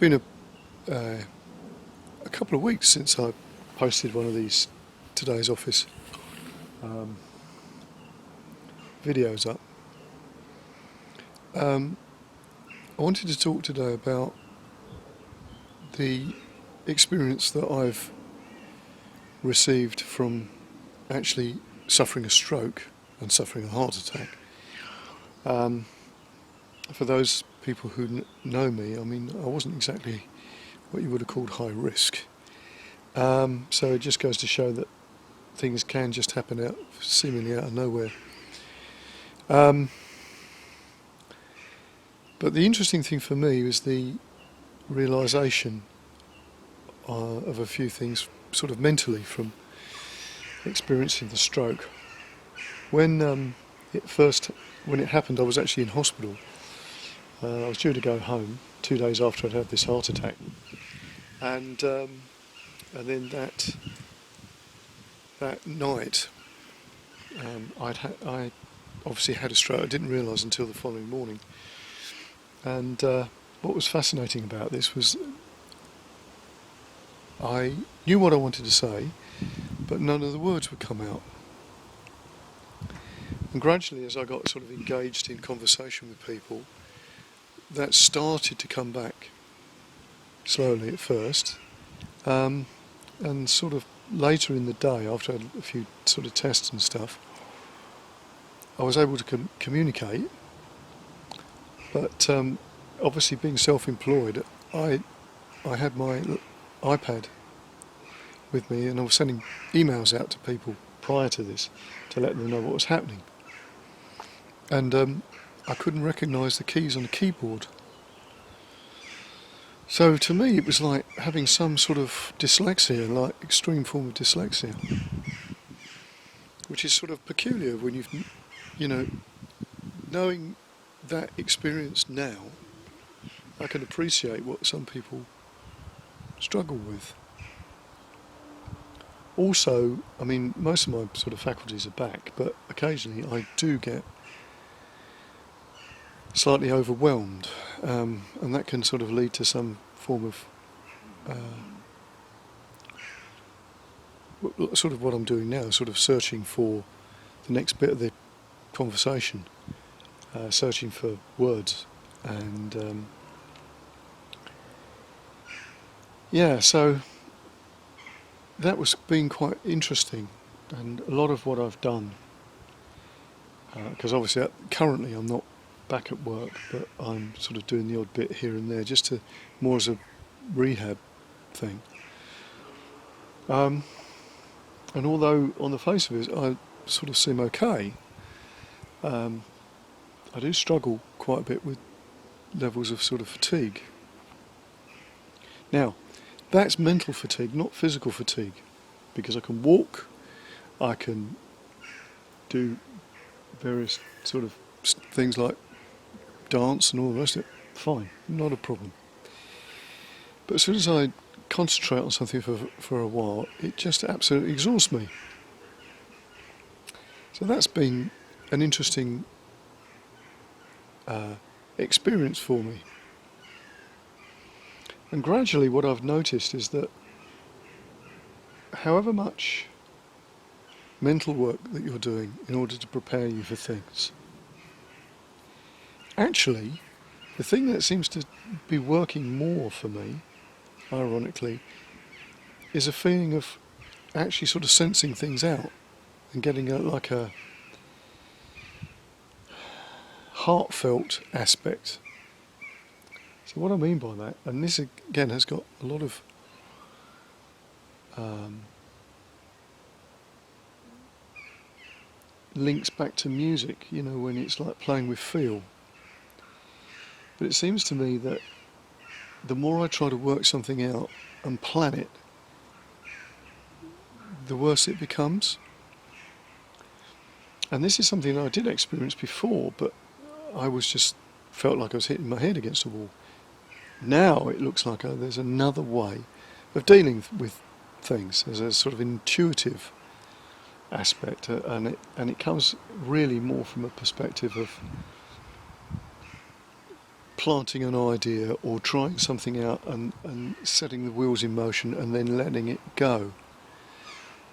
been a couple of weeks since I posted one of these Today's Office um, videos up. I wanted to talk today about the experience that I've received from actually suffering a stroke and suffering a heart attack. For those people who know me, I mean, I wasn't exactly what you would have called high risk. So it just goes to show that things can just happen seemingly out of nowhere. But the interesting thing for me was the realisation of a few things sort of mentally from experiencing the stroke. When it happened, I was actually in hospital. I was due to go home 2 days after I'd had this heart attack, and then that night I obviously had a stroke. I didn't realise until the following morning. And what was fascinating about this was I knew what I wanted to say, but none of the words would come out. And gradually, as I got sort of engaged in conversation with people, that started to come back slowly at first, and sort of later in the day, after I had a few sort of tests and stuff, I was able to communicate. But obviously, being self-employed, I had my iPad with me, and I was sending emails out to people prior to this to let them know what was happening. And I couldn't recognise the keys on the keyboard. So to me, it was like having some sort of dyslexia, like extreme form of dyslexia, which is sort of peculiar when knowing that experience now, I can appreciate what some people struggle with. Also, I mean, most of my sort of faculties are back, but occasionally I do get slightly overwhelmed, and that can sort of lead to some form of sort of what I'm doing now, sort of searching for the next bit of the conversation, searching for words, and so that was being quite interesting, and a lot of what I've done, because obviously currently I'm not back at work, but I'm sort of doing the odd bit here and there, just to more as a rehab thing. And although on the face of it I sort of seem okay, I do struggle quite a bit with levels of sort of fatigue. Now, that's mental fatigue, not physical fatigue, because I can walk, I can do various sort of things like dance and all the rest of it, fine, not a problem. But as soon as I concentrate on something for a while, it just absolutely exhausts me. So that's been an interesting experience for me. And gradually what I've noticed is that however much mental work that you're doing in order to prepare you for things, actually the thing that seems to be working more for me, ironically, is a feeling of actually sort of sensing things out and getting a heartfelt aspect. So what I mean by that, and this again has got a lot of links back to music, when it's like playing with feel. But it seems to me that the more I try to work something out and plan it, the worse it becomes. And this is something that I did experience before, but I felt like I was hitting my head against a wall. Now it looks like there's another way of dealing with things. There's a sort of intuitive aspect, and it comes really more from a perspective of planting an idea or trying something out and setting the wheels in motion and then letting it go,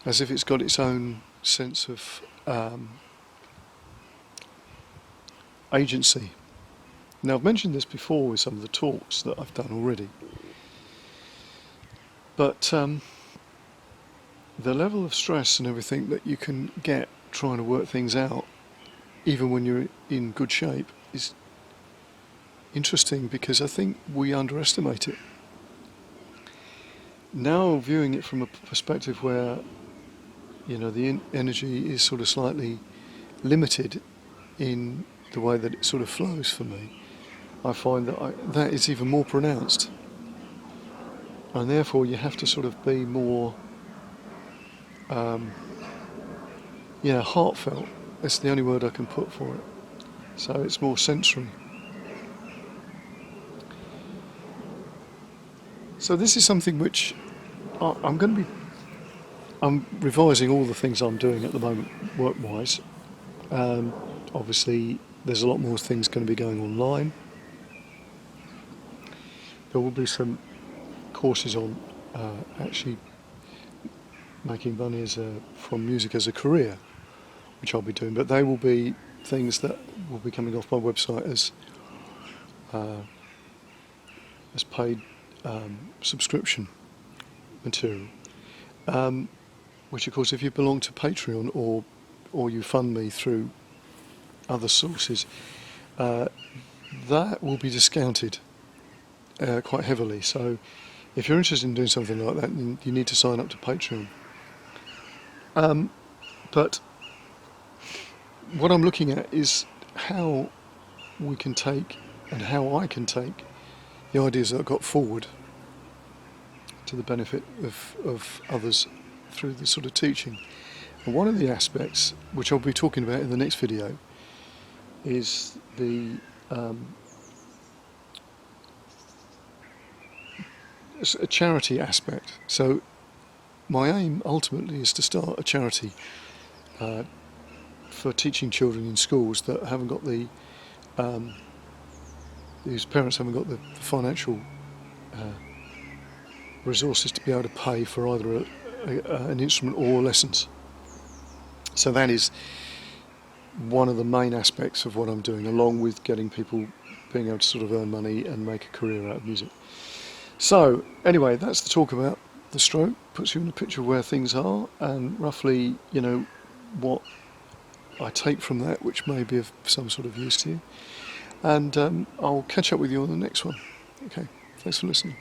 as if it's got its own sense of agency. Now, I've mentioned this before with some of the talks that I've done already, but the level of stress and everything that you can get trying to work things out, even when you're in good shape, is interesting, because I think we underestimate it. Now, viewing it from a perspective where, you know, the energy is sort of slightly limited in the way that it sort of flows for me, I find that that is even more pronounced, and therefore you have to sort of be more heartfelt. That's the only word I can put for it. So it's more sensory. So this is something which I'm revising all the things I'm doing at the moment work-wise. Obviously there's a lot more things going to be going online. There will be some courses on actually making money from music as a career, which I'll be doing, but they will be things that will be coming off my website as paid subscription material, which of course, if you belong to Patreon or you fund me through other sources, that will be discounted quite heavily. So if you're interested in doing something like that, you need to sign up to Patreon. But what I'm looking at is how we can take, and how I can take, the ideas that I got forward to the benefit of others through this sort of teaching. And one of the aspects, which I'll be talking about in the next video, is a charity aspect. So my aim ultimately is to start a charity for teaching children in schools that haven't got whose parents haven't got the financial resources to be able to pay for either an instrument or lessons. So that is one of the main aspects of what I'm doing, along with getting people being able to sort of earn money and make a career out of music. So anyway, that's the talk about the stroke. Puts you in a picture of where things are and roughly, you know, what I take from that, which may be of some sort of use to you. And I'll catch up with you on the next one. Okay, thanks for listening.